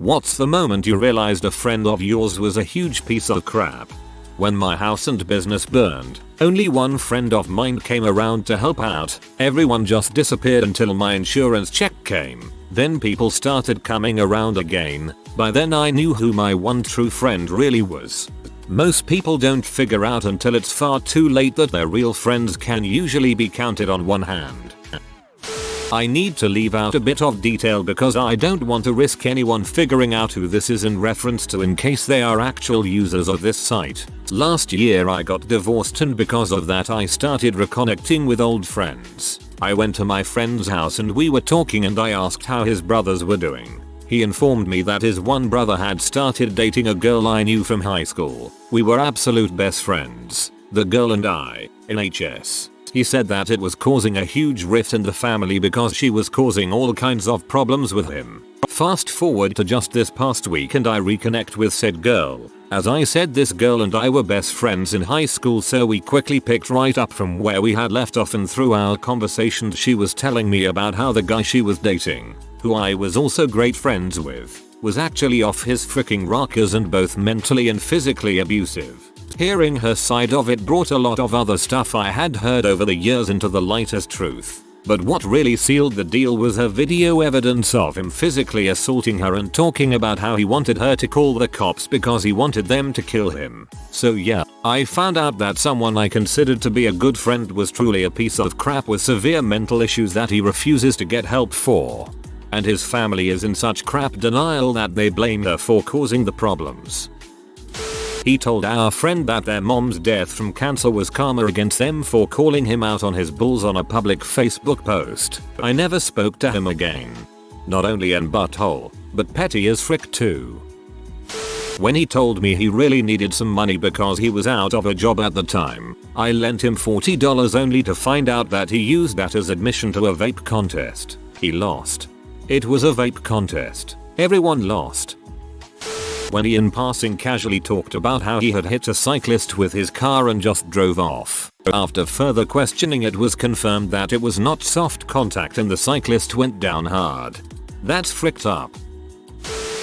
What's the moment you realized a friend of yours was a huge piece of crap? When my house and business burned, only one friend of mine came around to help out. Everyone just disappeared until my insurance check came. Then people started coming around again. By then I knew who my one true friend really was. Most people don't figure out until it's far too late that their real friends can usually be counted on one hand. I need to leave out a bit of detail because I don't want to risk anyone figuring out who this is in reference to in case they are actual users of this site. Last year I got divorced and because of that I started reconnecting with old friends. I went to my friend's house and we were talking and I asked how his brothers were doing. He informed me that his one brother had started dating a girl I knew from high school. We were absolute best friends, the girl and I, in HS. He said that it was causing a huge rift in the family because she was causing all kinds of problems with him. Fast forward to just this past week and I reconnect with said girl. As I said, this girl and I were best friends in high school, so we quickly picked right up from where we had left off, and through our conversations she was telling me about how the guy she was dating, who I was also great friends with, was actually off his freaking rockers and both mentally and physically abusive. Hearing her side of it brought a lot of other stuff I had heard over the years into the light as truth. But what really sealed the deal was her video evidence of him physically assaulting her and talking about how he wanted her to call the cops because he wanted them to kill him. So yeah, I found out that someone I considered to be a good friend was truly a piece of crap with severe mental issues that he refuses to get help for. And his family is in such crap denial that they blame her for causing the problems. He told our friend that their mom's death from cancer was karma against them for calling him out on his bulls on a public Facebook post. I never spoke to him again. Not only an butthole, but petty as frick too. When he told me he really needed some money because he was out of a job at the time, I lent him $40 only to find out that he used that as admission to a vape contest. He lost. It was a vape contest. Everyone lost. When he in passing casually talked about how he had hit a cyclist with his car and just drove off. After further questioning, it was confirmed that it was not soft contact and the cyclist went down hard. That's fricked up.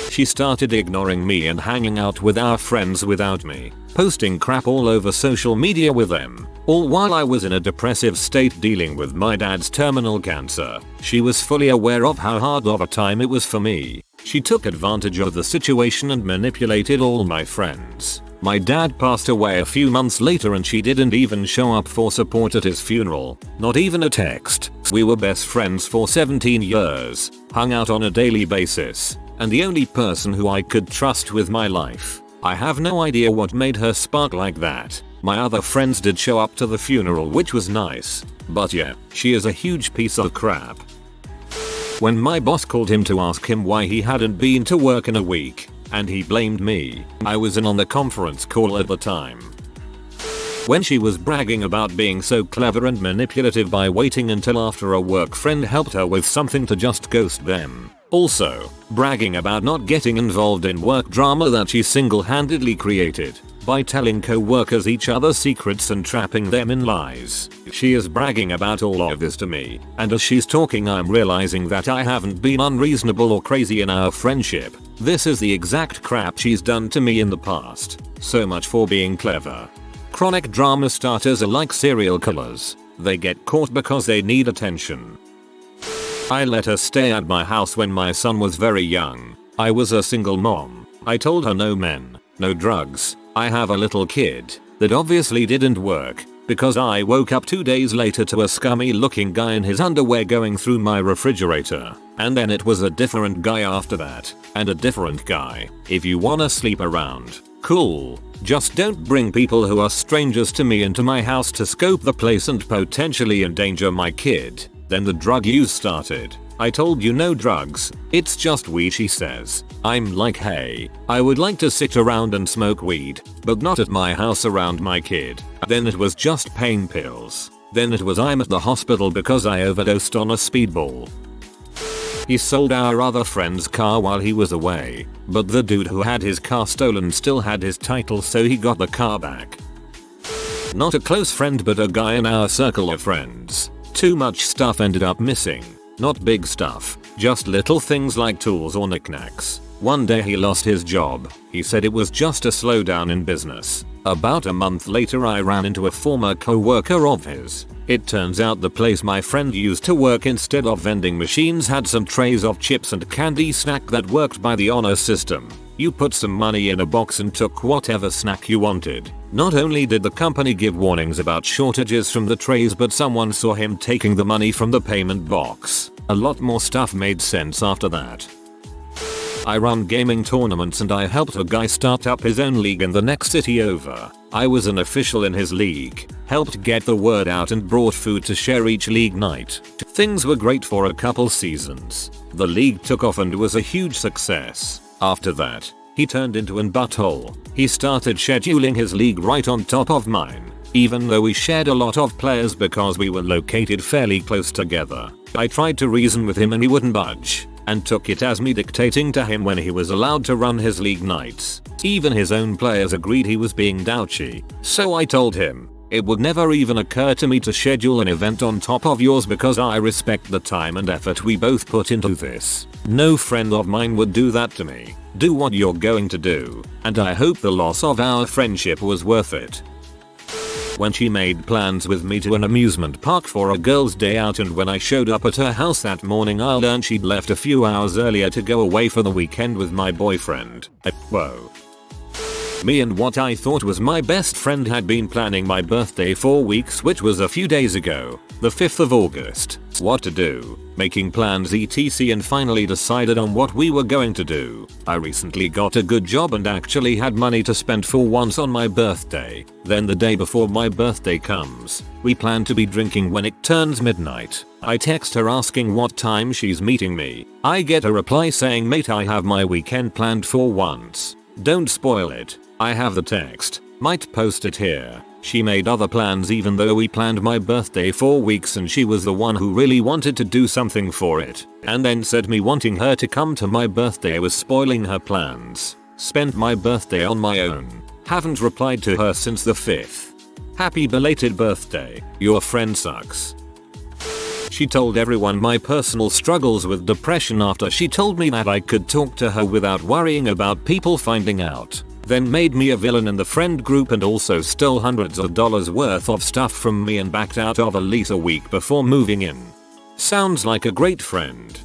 She started ignoring me and hanging out with our friends without me, posting crap all over social media with them, all while I was in a depressive state dealing with my dad's terminal cancer. She was fully aware of how hard of a time it was for me. She took advantage of the situation and manipulated all my friends. My dad passed away a few months later and she didn't even show up for support at his funeral, not even a text. We were best friends for 17 years, hung out on a daily basis, and the only person who I could trust with my life. I have no idea what made her spark like that. My other friends did show up to the funeral, which was nice, but yeah, she is a huge piece of crap. When my boss called him to ask him why he hadn't been to work in a week, and he blamed me, I was in on the conference call at the time. When she was bragging about being so clever and manipulative by waiting until after a work friend helped her with something to just ghost them. Also, bragging about not getting involved in work drama that she single-handedly created by telling co-workers each other's secrets and trapping them in lies. She is bragging about all of this to me, and as she's talking I'm realizing that I haven't been unreasonable or crazy in our friendship. This is the exact crap she's done to me in the past. So much for being clever. Chronic drama starters are like serial killers. They get caught because they need attention. I let her stay at my house when my son was very young. I was a single mom. I told her no men, no drugs. I have a little kid. That obviously didn't work, because I woke up 2 days later to a scummy looking guy in his underwear going through my refrigerator. And then it was a different guy after that, and a different guy. If you wanna sleep around, cool. Just don't bring people who are strangers to me into my house to scope the place and potentially endanger my kid. Then the drug use started. I told you no drugs, it's just weed, she says. I'm like, hey, I would like to sit around and smoke weed, but not at my house around my kid. Then it was just pain pills. Then it was I'm at the hospital because I overdosed on a speedball. He sold our other friend's car while he was away, but the dude who had his car stolen still had his title, so he got the car back. Not a close friend but a guy in our circle of friends. Too much stuff ended up missing. Not big stuff, just little things like tools or knickknacks. One day he lost his job. He said it was just a slowdown in business. About a month later I ran into a former co-worker of his. It turns out the place my friend used to work instead of vending machines had some trays of chips and candy snack that worked by the honor system. You put some money in a box and took whatever snack you wanted. Not only did the company give warnings about shortages from the trays, but someone saw him taking the money from the payment box. A lot more stuff made sense after that. I run gaming tournaments and I helped a guy start up his own league in the next city over. I was an official in his league, helped get the word out and brought food to share each league night. Things were great for a couple seasons. The league took off and was a huge success. After that, he turned into an butthole. He started scheduling his league right on top of mine. Even though we shared a lot of players because we were located fairly close together. I tried to reason with him and he wouldn't budge, and took it as me dictating to him when he was allowed to run his league nights. Even his own players agreed he was being douchy. So I told him, it would never even occur to me to schedule an event on top of yours because I respect the time and effort we both put into this. No friend of mine would do that to me. Do what you're going to do, and I hope the loss of our friendship was worth it. When she made plans with me to an amusement park for a girls' day out, and when I showed up at her house that morning I learned she'd left a few hours earlier to go away for the weekend with my boyfriend. Whoa. Me and what I thought was my best friend had been planning my birthday for weeks, which was a few days ago, the 5th of August. What to do, making plans etc, and finally decided on what we were going to do. I recently got a good job and actually had money to spend for once on my birthday. Then the day before my birthday comes, we plan to be drinking when it turns midnight. I text her asking what time she's meeting me. I get a reply saying, mate, I have my weekend planned for once. Don't spoil it. I have the text. Might post it here. She made other plans even though we planned my birthday for weeks, and she was the one who really wanted to do something for it. And then said me wanting her to come to my birthday was spoiling her plans. Spent my birthday on my own. Haven't replied to her since the 5th. Happy belated birthday. Your friend sucks. She told everyone my personal struggles with depression after she told me that I could talk to her without worrying about people finding out. Then made me a villain in the friend group and also stole hundreds of dollars worth of stuff from me and backed out of a lease a week before moving in. Sounds like a great friend.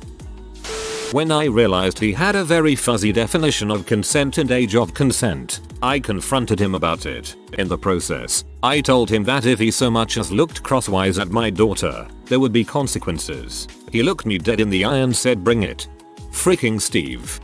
When I realized he had a very fuzzy definition of consent and age of consent, I confronted him about it. In the process, I told him that if he so much as looked crosswise at my daughter, there would be consequences. He looked me dead in the eye and said, bring it. Freaking Steve.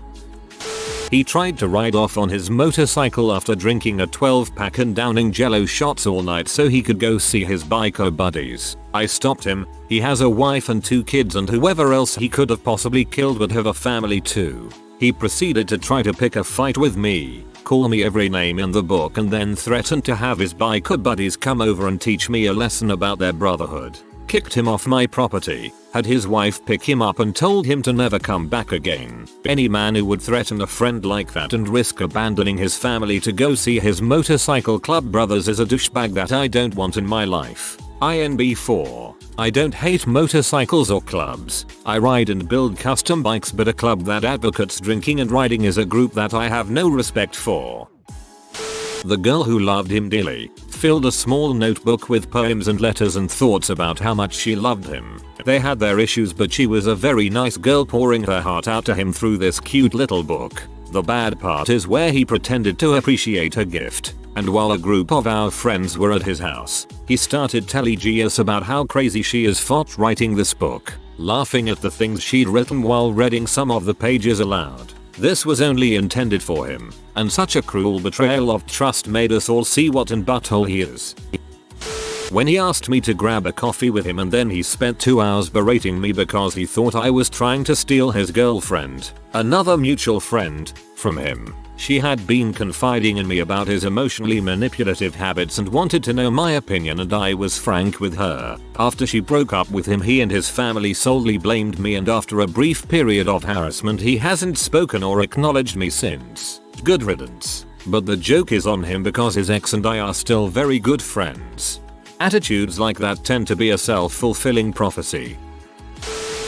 He tried to ride off on his motorcycle after drinking a 12-pack and downing jello shots all night so he could go see his biker buddies. I stopped him. He has a wife and 2 kids, and whoever else he could have possibly killed would have a family too. He proceeded to try to pick a fight with me, call me every name in the book, and then threatened to have his biker buddies come over and teach me a lesson about their brotherhood. Kicked him off my property, had his wife pick him up and told him to never come back again. Any man who would threaten a friend like that and risk abandoning his family to go see his motorcycle club brothers is a douchebag that I don't want in my life. INB4. I don't hate motorcycles or clubs. I ride and build custom bikes, but a club that advocates drinking and riding is a group that I have no respect for. The girl who loved him dearly filled a small notebook with poems and letters and thoughts about how much she loved him. They had their issues, but she was a very nice girl, pouring her heart out to him through this cute little book. The bad part is where he pretended to appreciate her gift, and while a group of our friends were at his house, he started telling us about how crazy she is for writing this book, laughing at the things she'd written while reading some of the pages aloud. This was only intended for him, and such a cruel betrayal of trust made us all see what an butthole he is. When he asked me to grab a coffee with him, and then he spent 2 hours berating me because he thought I was trying to steal his girlfriend, another mutual friend, from him. She had been confiding in me about his emotionally manipulative habits and wanted to know my opinion, and I was frank with her. After she broke up with him, he and his family solely blamed me, and after a brief period of harassment he hasn't spoken or acknowledged me since. Good riddance. But the joke is on him because his ex and I are still very good friends. Attitudes like that tend to be a self-fulfilling prophecy.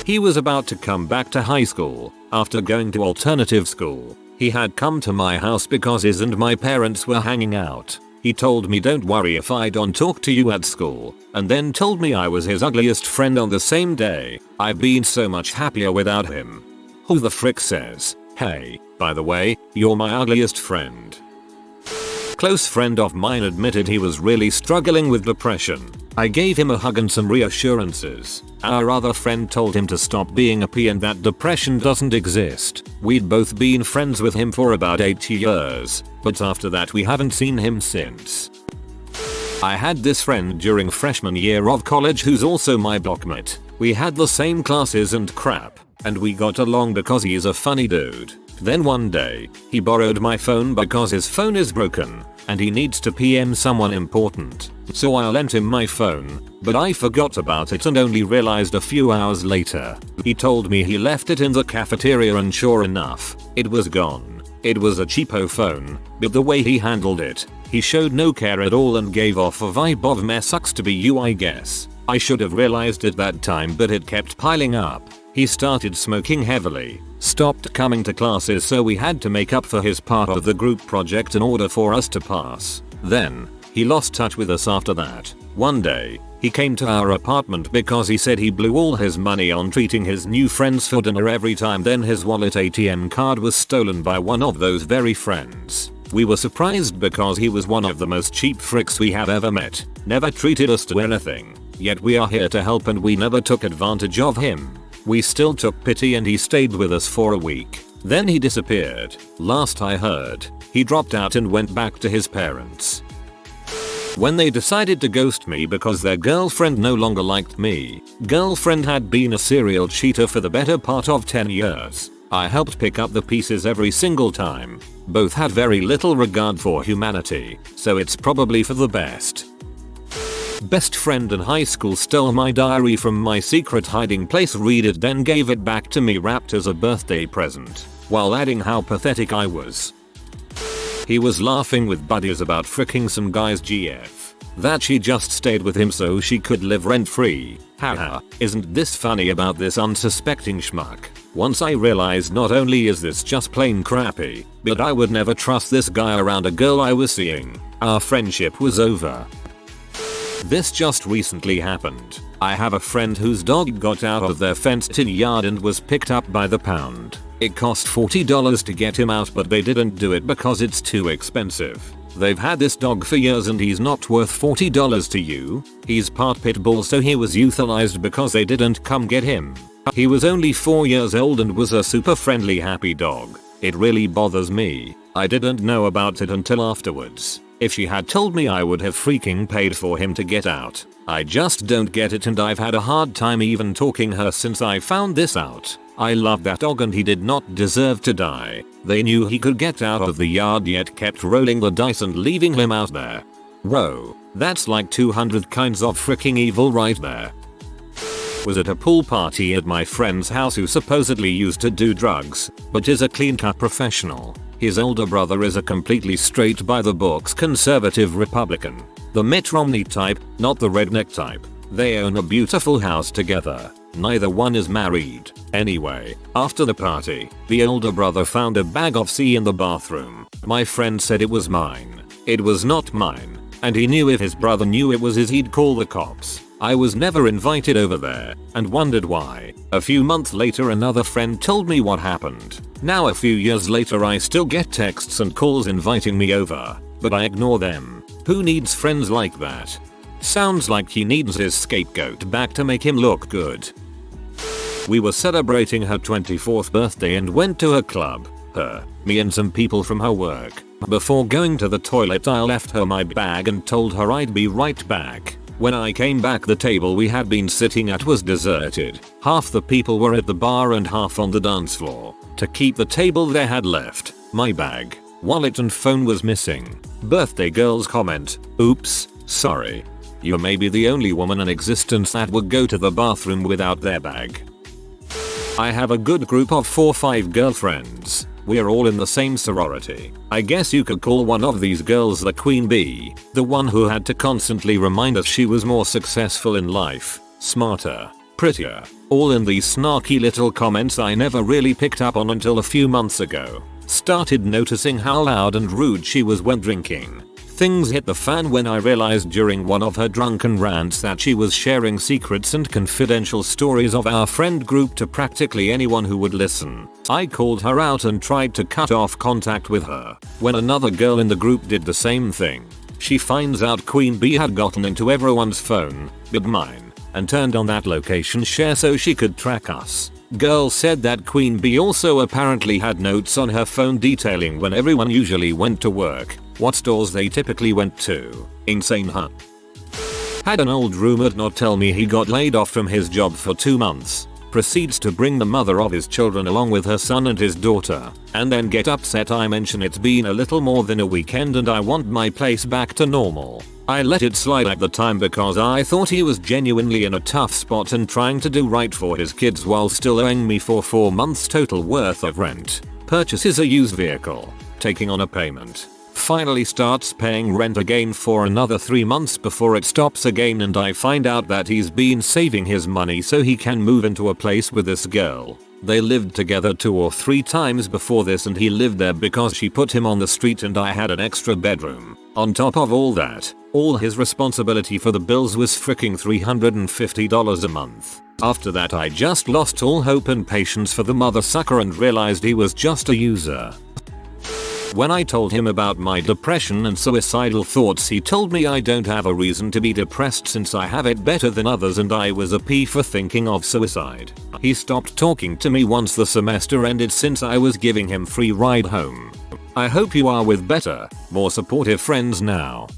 He was about to come back to high school, After going to alternative school, he had come to my house because his and my parents were hanging out. He told me don't worry if I don't talk to you at school, and then told me I was his ugliest friend on the same day. I've been so much happier without him. Who the frick says, hey, by the way, you're my ugliest friend? Close friend of mine admitted he was really struggling with depression. I gave him a hug and some reassurances. Our other friend told him to stop being a P and that depression doesn't exist. We'd both been friends with him for about 8 years, but after that we haven't seen him since. I had this friend during freshman year of college who's also my blockmate. We had the same classes and crap, and we got along because he's a funny dude. Then one day, he borrowed my phone because his phone is broken, and he needs to PM someone important. So I lent him my phone, but I forgot about it and only realized a few hours later. He told me he left it in the cafeteria and sure enough, it was gone. It was a cheapo phone, but the way he handled it, he showed no care at all and gave off a vibe of meh sucks to be you I guess. I should have realized at that time but it kept piling up. He started smoking heavily, stopped coming to classes so we had to make up for his part of the group project in order for us to pass. Then, he lost touch with us after that. One day, he came to our apartment because he said he blew all his money on treating his new friends for dinner every time, then his wallet ATM card was stolen by one of those very friends. We were surprised because he was one of the most cheap fricks we have ever met, never treated us to anything, yet we are here to help and we never took advantage of him. We still took pity and he stayed with us for a week. Then he disappeared. Last I heard, he dropped out and went back to his parents. When they decided to ghost me because their girlfriend no longer liked me, girlfriend had been a serial cheater for the better part of 10 years. I helped pick up the pieces every single time. Both had very little regard for humanity, so it's probably for the best. Best friend in high school stole my diary from my secret hiding place, read it, then gave it back to me wrapped as a birthday present, while adding how pathetic I was. He was laughing with buddies about fricking some guy's GF. That she just stayed with him so she could live rent free. Haha, isn't this funny about this unsuspecting schmuck? Once I realized not only is this just plain crappy, but I would never trust this guy around a girl I was seeing. Our friendship was over. This just recently happened. I have a friend whose dog got out of their fenced-in yard and was picked up by the pound. It cost $40 to get him out, but they didn't do it because it's too expensive. They've had this dog for years and he's not worth $40 to you. He's part pit bull, so he was euthanized because they didn't come get him. He was only 4 years old and was a super friendly happy dog. It really bothers me. I didn't know about it until afterwards. If she had told me, I would have freaking paid for him to get out. I just don't get it and I've had a hard time even talking her since I found this out. I love that dog and he did not deserve to die. They knew he could get out of the yard yet kept rolling the dice and leaving him out there. Whoa, that's like 200 kinds of freaking evil right there. Was at a pool party at my friend's house who supposedly used to do drugs, but is a clean-cut professional. His older brother is a completely straight by the books conservative Republican. The Mitt Romney type, not the redneck type. They own a beautiful house together. Neither one is married. Anyway, after the party, the older brother found a bag of C in the bathroom. My friend said it was mine. It was not mine. And he knew if his brother knew it was his, he'd call the cops. I was never invited over there and wondered why. A few months later another friend told me what happened. Now a few years later I still get texts and calls inviting me over, but I ignore them. Who needs friends like that? Sounds like he needs his scapegoat back to make him look good. We were celebrating her 24th birthday and went to a club. Me and some people from her work. Before going to the toilet I left her my bag and told her I'd be right back. When I came back the table we had been sitting at was deserted. Half the people were at the bar and half on the dance floor. To keep the table they had left my bag, wallet and phone was missing. Birthday girl's comment, oops, sorry. You may be the only woman in existence that would go to the bathroom without their bag. I have a good group of 4-5 girlfriends. We're all in the same sorority. I guess you could call one of these girls the queen bee, the one who had to constantly remind us she was more successful in life, smarter, prettier, All in these snarky little comments I never really picked up on until a few months ago. Started noticing how loud and rude she was when drinking. Things hit the fan when I realized during one of her drunken rants that she was sharing secrets and confidential stories of our friend group to practically anyone who would listen. I called her out and tried to cut off contact with her. When another girl in the group did the same thing, she finds out Queen Bee had gotten into everyone's phone, but mine, and turned on that location share so she could track us. Girl said that Queen Bee also apparently had notes on her phone detailing when everyone usually went to work, what stores they typically went to. Insane, huh? Had an old roommate not tell me he got laid off from his job for 2 months. Proceeds to bring the mother of his children along with her son and his daughter, and then get upset I mention it's been a little more than a weekend and I want my place back to normal. I let it slide at the time because I thought he was genuinely in a tough spot and trying to do right for his kids while still owing me for 4 months total worth of rent. Purchases a used vehicle, taking on a payment. Finally starts paying rent again for another 3 months before it stops again, and I find out that he's been saving his money so he can move into a place with this girl. They lived together 2 or 3 times before this and he lived there because she put him on the street and I had an extra bedroom. On top of all that, all his responsibility for the bills was freaking $350 a month. After that I just lost all hope and patience for the mother sucker and realized he was just a user. When I told him about my depression and suicidal thoughts, he told me I don't have a reason to be depressed since I have it better than others and I was a P for thinking of suicide. He stopped talking to me once the semester ended since I was giving him free ride home. I hope you are with better, more supportive friends now.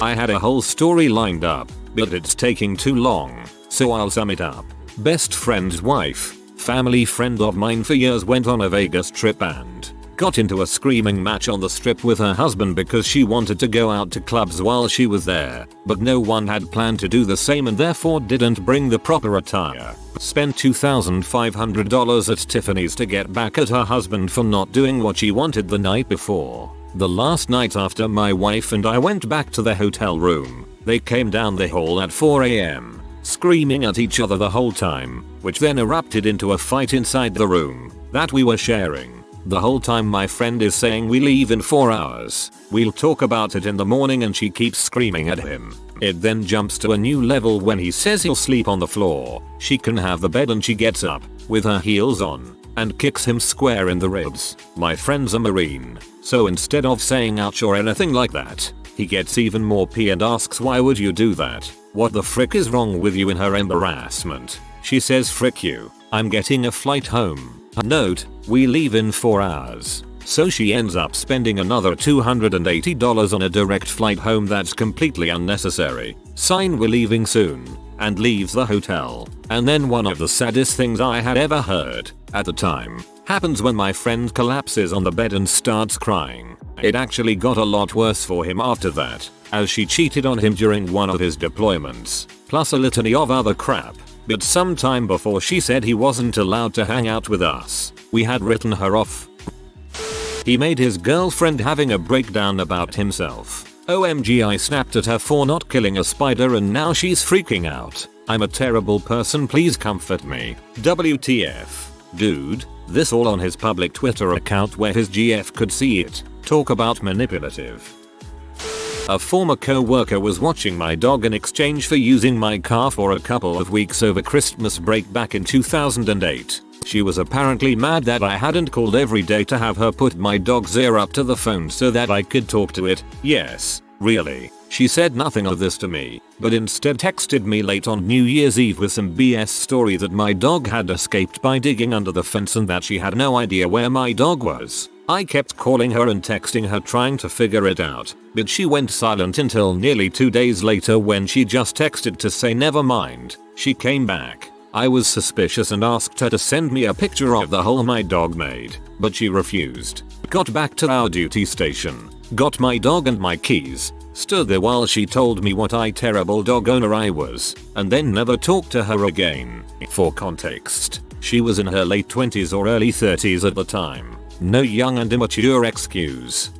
I had a whole story lined up, but it's taking too long, so I'll sum it up. Best friend's wife, family friend of mine for years, went on a Vegas trip and got into a screaming match on the strip with her husband because she wanted to go out to clubs while she was there, but no one had planned to do the same and therefore didn't bring the proper attire. Spent $2,500 at Tiffany's to get back at her husband for not doing what she wanted the night before. The last night after my wife and I went back to the hotel room, they came down the hall at 4 AM, screaming at each other the whole time, which then erupted into a fight inside the room that we were sharing. The whole time my friend is saying we leave in 4 hours, we'll talk about it in the morning, and she keeps screaming at him. It then jumps to a new level when he says he'll sleep on the floor, she can have the bed, and she gets up, with her heels on, and kicks him square in the ribs. My friend's a Marine, so instead of saying ouch or anything like that, he gets even more P and asks why would you do that? What the frick is wrong with you? In her embarrassment, she says frick you, I'm getting a flight home. Note, we leave in 4 hours. So she ends up spending another $280 on a direct flight home that's completely unnecessary. Sign we're leaving soon, and leaves the hotel. And then one of the saddest things I had ever heard, at the time, happens when my friend collapses on the bed and starts crying. It actually got a lot worse for him after that, as she cheated on him during one of his deployments, plus a litany of other crap. But sometime before she said he wasn't allowed to hang out with us. We had written her off. He made his girlfriend having a breakdown about himself. OMG, I snapped at her for not killing a spider and now she's freaking out. I'm a terrible person, please comfort me. WTF. Dude, this all on his public Twitter account where his GF could see it. Talk about manipulative. A former co-worker was watching my dog in exchange for using my car for a couple of weeks over Christmas break back in 2008. She was apparently mad that I hadn't called every day to have her put my dog's ear up to the phone so that I could talk to it. Yes, really. She said nothing of this to me, but instead texted me late on New Year's Eve with some BS story that my dog had escaped by digging under the fence and that she had no idea where my dog was. I kept calling her and texting her trying to figure it out, but she went silent until nearly 2 days later when she just texted to say never mind. She came back. I was suspicious and asked her to send me a picture of the hole my dog made, but she refused. Got back to our duty station, got my dog and my keys, stood there while she told me what a terrible dog owner I was, and then never talked to her again. For context, she was in her late 20s or early 30s at the time. No young and immature excuse.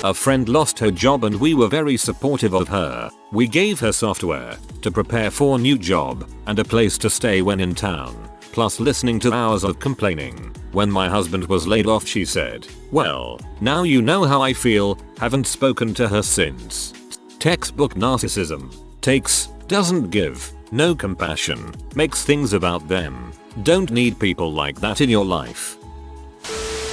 A friend lost her job and we were very supportive of her. We gave her software to prepare for a new job and a place to stay when in town, plus listening to hours of complaining. When my husband was laid off, she said, "Well, now you know how I feel." Haven't spoken to her since. Textbook narcissism. Takes, doesn't give, no compassion, makes things about them. Don't need people like that in your life.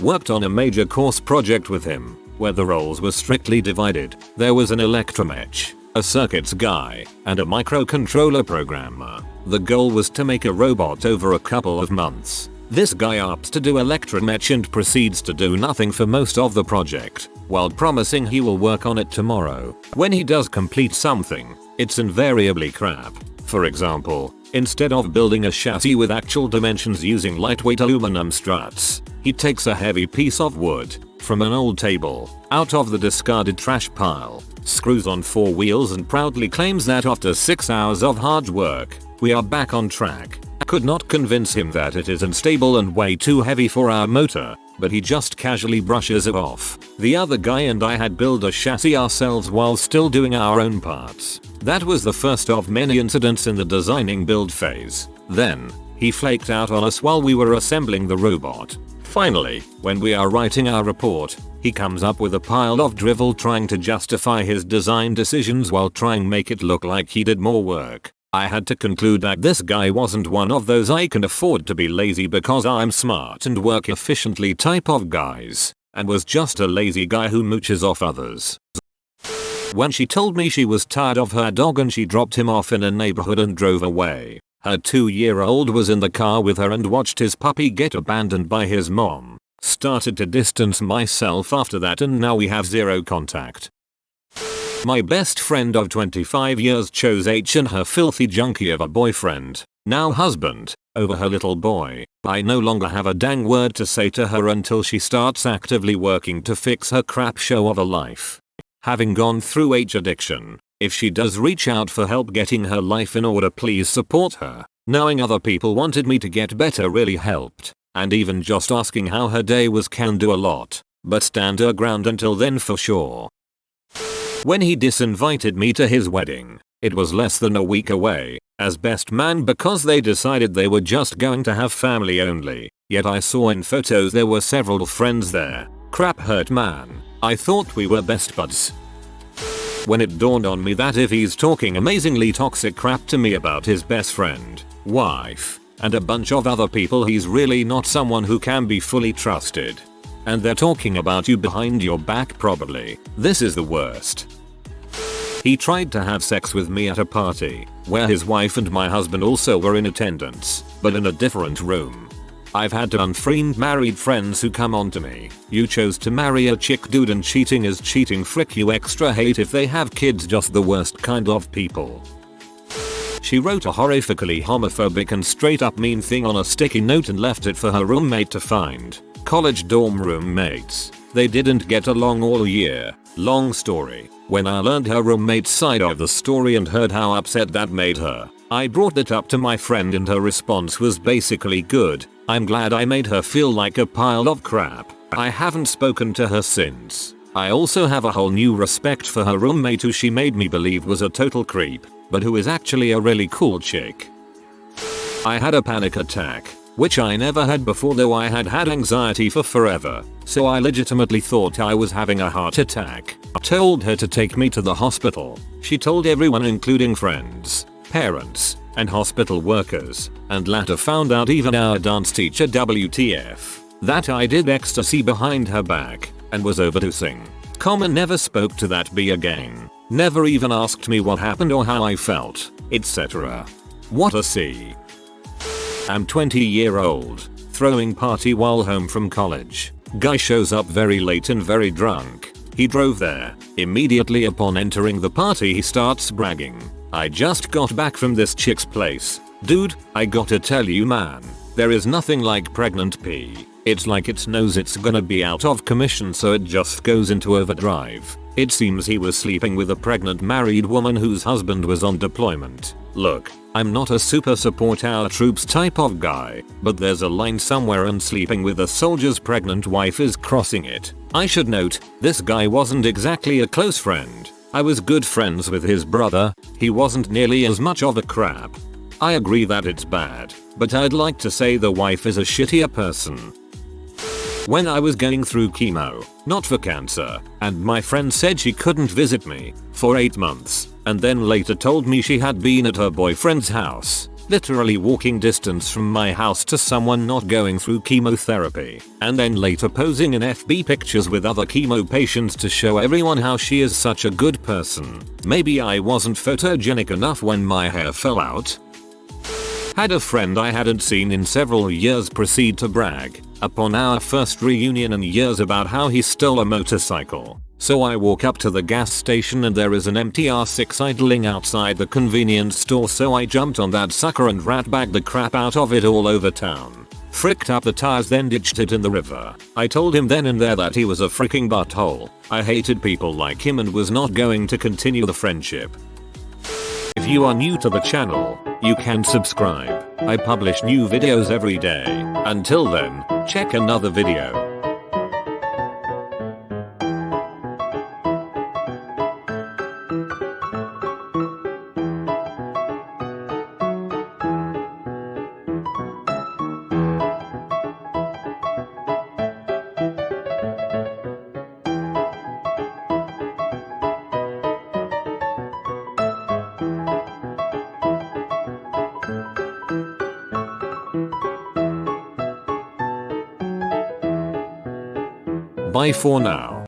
Worked on a major course project with him, where the roles were strictly divided. There was an electromech, a circuits guy, and a microcontroller programmer. The goal was to make a robot over a couple of months. This guy opts to do electromech and proceeds to do nothing for most of the project, while promising he will work on it tomorrow. When he does complete something, it's invariably crap. For example, instead of building a chassis with actual dimensions using lightweight aluminum struts, he takes a heavy piece of wood from an old table out of the discarded trash pile, screws on 4 wheels and proudly claims that after 6 hours of hard work, we are back on track. I could not convince him that it is unstable and way too heavy for our motor, but he just casually brushes it off. The other guy and I had built a chassis ourselves while still doing our own parts. That was the first of many incidents in the designing build phase. Then, he flaked out on us while we were assembling the robot. Finally, when we are writing our report, he comes up with a pile of drivel trying to justify his design decisions while trying to make it look like he did more work. I had to conclude that this guy wasn't one of those "I can afford to be lazy because I'm smart and work efficiently" type of guys, and was just a lazy guy who mooches off others. When she told me she was tired of her dog and she dropped him off in a neighborhood and drove away, her 2-year-old was in the car with her and watched his puppy get abandoned by his mom. Started to distance myself after that and now we have zero contact. My best friend of 25 years chose H and her filthy junkie of a boyfriend, now husband, over her little boy. I no longer have a dang word to say to her until she starts actively working to fix her crap show of a life. Having gone through H addiction, if she does reach out for help getting her life in order, please support her. Knowing other people wanted me to get better really helped, and even just asking how her day was can do a lot, but stand her ground until then for sure. When he disinvited me to his wedding, it was less than a week away, as best man because they decided they were just going to have family only, yet I saw in photos there were several friends there. Crap hurt, man. I thought we were best buds. When it dawned on me that if he's talking amazingly toxic crap to me about his best friend, wife, and a bunch of other people, he's really not someone who can be fully trusted. And they're talking about you behind your back probably. This is the worst. He tried to have sex with me at a party, where his wife and my husband also were in attendance, but in a different room. I've had to unfriend married friends who come on to me. You chose to marry a chick, dude, and cheating is cheating. Frick you, extra hate if they have kids, just the worst kind of people. She wrote a horrifically homophobic and straight up mean thing on a sticky note and left it for her roommate to find. College dorm roommates. They didn't get along all year. Long story. When I learned her roommate's side of the story and heard how upset that made her, I brought it up to my friend and her response was basically, "Good. I'm glad I made her feel like a pile of crap." I haven't spoken to her since. I also have a whole new respect for her roommate, who she made me believe was a total creep, but who is actually a really cool chick. I had a panic attack, which I never had before, though I had had anxiety for forever, so I legitimately thought I was having a heart attack. I told her to take me to the hospital. She told everyone, including friends, parents, and hospital workers, and later found out even our dance teacher, WTF, that I did ecstasy behind her back and was overdosing. Common never spoke to that bee again, never even asked me what happened or how I felt, etc. What a C. I'm 20-year-old, throwing party while home from college. Guy shows up very late and very drunk. He drove there. Immediately upon entering the party he starts bragging, "I just got back from this chick's place. Dude, I gotta tell you, man, there is nothing like pregnant pee. It's like it knows it's gonna be out of commission, so it just goes into overdrive." It seems he was sleeping with a pregnant married woman whose husband was on deployment. Look, I'm not a super support our troops type of guy, but there's a line somewhere, and sleeping with a soldier's pregnant wife is crossing it. I should note, this guy wasn't exactly a close friend. I was good friends with his brother, he wasn't nearly as much of a crap. I agree that it's bad, but I'd like to say the wife is a shittier person. When I was going through chemo, not for cancer, and my friend said she couldn't visit me for 8 months, and then later told me she had been at her boyfriend's house, literally walking distance from my house to someone not going through chemotherapy, and then later posing in FB pictures with other chemo patients to show everyone how she is such a good person. Maybe I wasn't photogenic enough when my hair fell out. Had a friend I hadn't seen in several years proceed to brag upon our first reunion in years about how he stole a motorcycle. So I walk up to the gas station and there is an empty R6 idling outside the convenience store, so I jumped on that sucker and rat-bagged the crap out of it all over town. Fricked up the tires, then ditched it in the river. I told him then and there that he was a freaking butthole. I hated people like him and was not going to continue the friendship. If you are new to the channel, you can subscribe. I publish new videos every day. Until then, check another video. Bye for now.